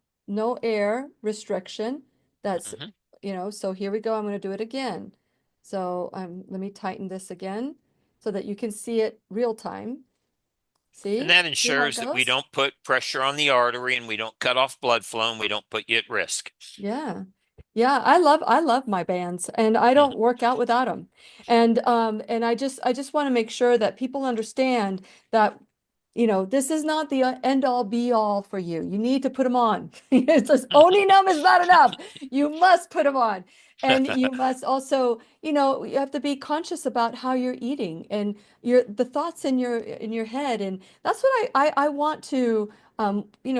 air restriction. That's, Hmm. so here we go. I'm going to do it again. So let me tighten this again so that you can see it real time. And See? that See how it ensures that we goes? don't put pressure on the artery and we don't cut off blood flow and we don't put you at risk. Yeah. Yeah, I love my bands, and I Hmm. don't work out without them. And I just want to make sure that people understand that this is not the end all be all for you. You need to put them on. It's just owning them is not enough. You must put them on. And you must also, you have to be conscious about how you're eating and the thoughts in your head. And that's what I want to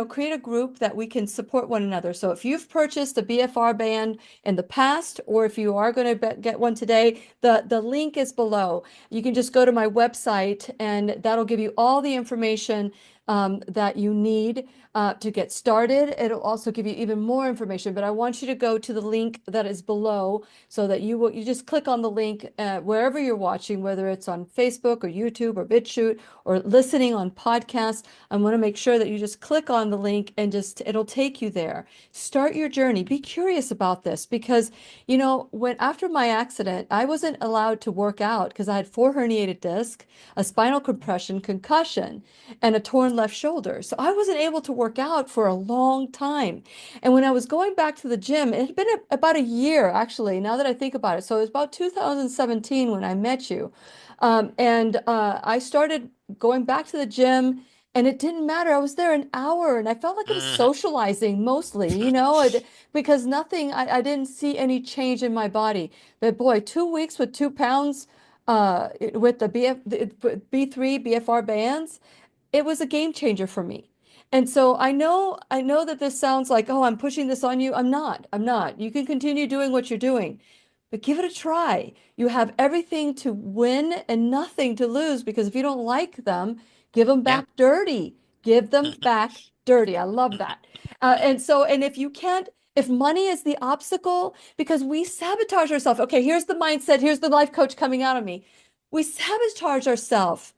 create a group that we can support one another. So if you've purchased a BFR band in the past, or if you are going to get one today, the link is below. You can just go to my website and that'll give you all the information that you need to get started. It'll also give you even more information, but I want you to go to the link that is below so that you just click on the link wherever you're watching, whether it's on Facebook or YouTube or BitChute or listening on podcasts. I want to make sure that you just click on the link and it'll take you there. Start your journey. Be curious about this because, when after my accident, I wasn't allowed to work out because I had 4 herniated discs, a spinal compression, concussion, and a torn left shoulder. So I wasn't able to work out for a long time. And when I was going back to the gym, it had been about a year, actually, now that I think about it. So it was about 2017 when I met you. And I started going back to the gym. And it didn't matter. I was there an hour and I felt like I was Hmm. socializing mostly, because I didn't see any change in my body. But boy, 2 weeks with 2 pounds with the B3 BFR bands, it was a game changer for me. And so I know that this sounds like, oh, I'm pushing this on you. I'm not. I'm not. You can continue doing what you're doing, but give it a try. You have everything to win and nothing to lose because if you don't like them, give them Yeah. back dirty. Give them back dirty. I love that. And if money is the obstacle, because we sabotage ourselves. Okay, here's the mindset. Here's the life coach coming out of me. We sabotage ourselves.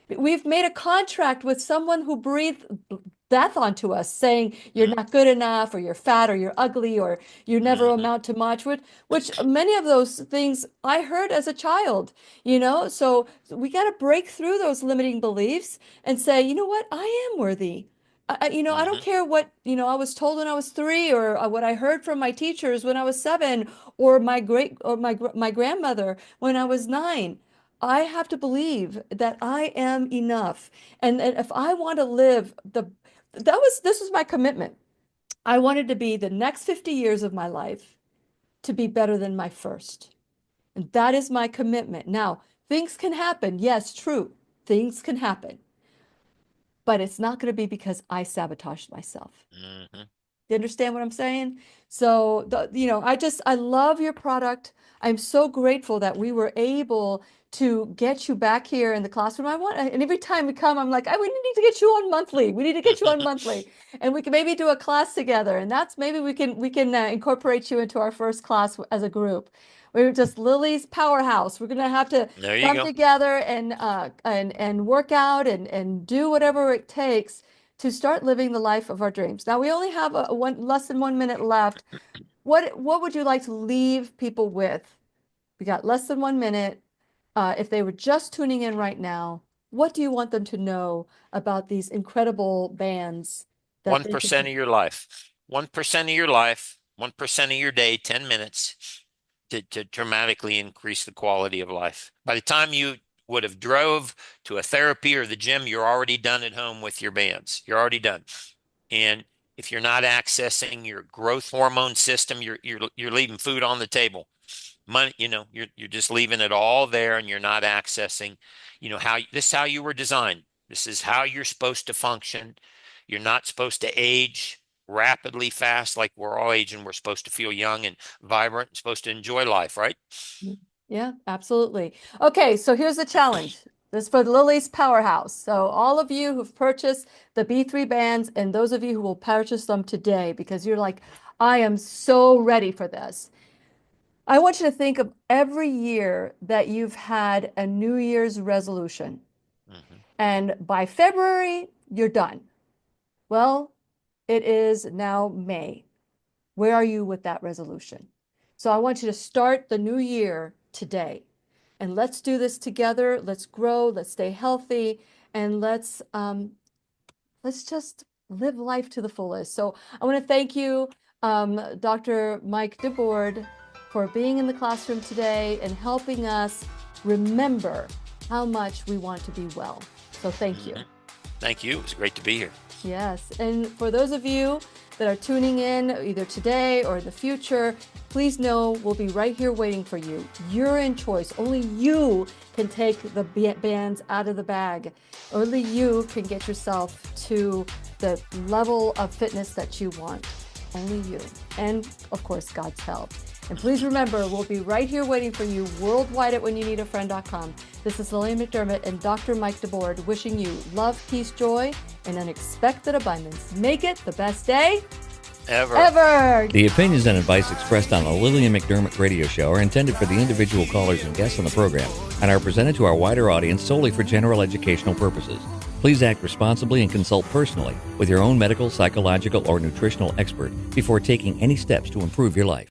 We've made a contract with someone who breathed death onto us, saying you're not good enough, or you're fat, or you're ugly, or you never Hmm. amount to much, which many of those things I heard as a child, So we got to break through those limiting beliefs and say, you know what? I am worthy. I don't Hmm. care what, I was told when I was 3 or what I heard from my teachers when I was 7 or my grandmother when I was 9. I have to believe that I am enough. And if I want to live this was my commitment. I wanted to be the next 50 years of my life to be better than my first. And that is my commitment. Now, things can happen. Yes, true. Things can happen, but it's not going to be because I sabotaged myself. Hmm. You understand what I'm saying? So I love your product. I'm so grateful that we were able to get you back here in the classroom. And every time we come, I'm like, we need to get you on monthly. We need to get you on monthly, and we can maybe do a class together. And that's maybe we can incorporate you into our first class as a group. We're just Lily's powerhouse. We're gonna have to There you come go. together and work out and do whatever it takes to start living the life of our dreams. Now we only have less than 1 minute left. What would you like to leave people with? We got less than 1 minute. If they were just tuning in right now, what do you want them to know about these incredible bands that they 1% can? of your life, 1% of your life, 1% of your day, 10 minutes to dramatically increase the quality of life. By the time you would have drove to a therapy or the gym, you're already done at home with your bands. You're already done. And if you're not accessing your growth hormone system, you're leaving food on the table. Money, you're just leaving it all there, and you're not accessing, how this is how you were designed. This is how you're supposed to function. You're not supposed to age rapidly fast like we're all aging. We're supposed to feel young and vibrant, and supposed to enjoy life, right? Yeah, absolutely. Okay, so here's the challenge. This is for Lily's Powerhouse. So all of you who've purchased the B3 bands and those of you who will purchase them today because you're like, I am so ready for this. I want you to think of every year that you've had a New Year's resolution. Hmm. And by February, you're done. Well, it is now May. Where are you with that resolution? So I want you to start the new year today. And let's do this together. Let's grow, let's stay healthy, and let's just live life to the fullest. So I want to thank you, Dr. Mike DeBord, for being in the classroom today and helping us remember how much we want to be well. So thank you. Hmm. Thank you. It was great to be here. Yes, and for those of you that are tuning in either today or in the future, please know we'll be right here waiting for you. You're in choice. Only you can take the bands out of the bag. Only you can get yourself to the level of fitness that you want. Only you. And of course, God's help. And please remember, we'll be right here waiting for you worldwide at whenyouneedafriend.com. This is Lillian McDermott and Dr. Mike DeBord wishing you love, peace, joy, and unexpected abundance. Make it the best day ever. The opinions and advice expressed on the Lillian McDermott radio show are intended for the individual callers and guests on the program and are presented to our wider audience solely for general educational purposes. Please act responsibly and consult personally with your own medical, psychological, or nutritional expert before taking any steps to improve your life.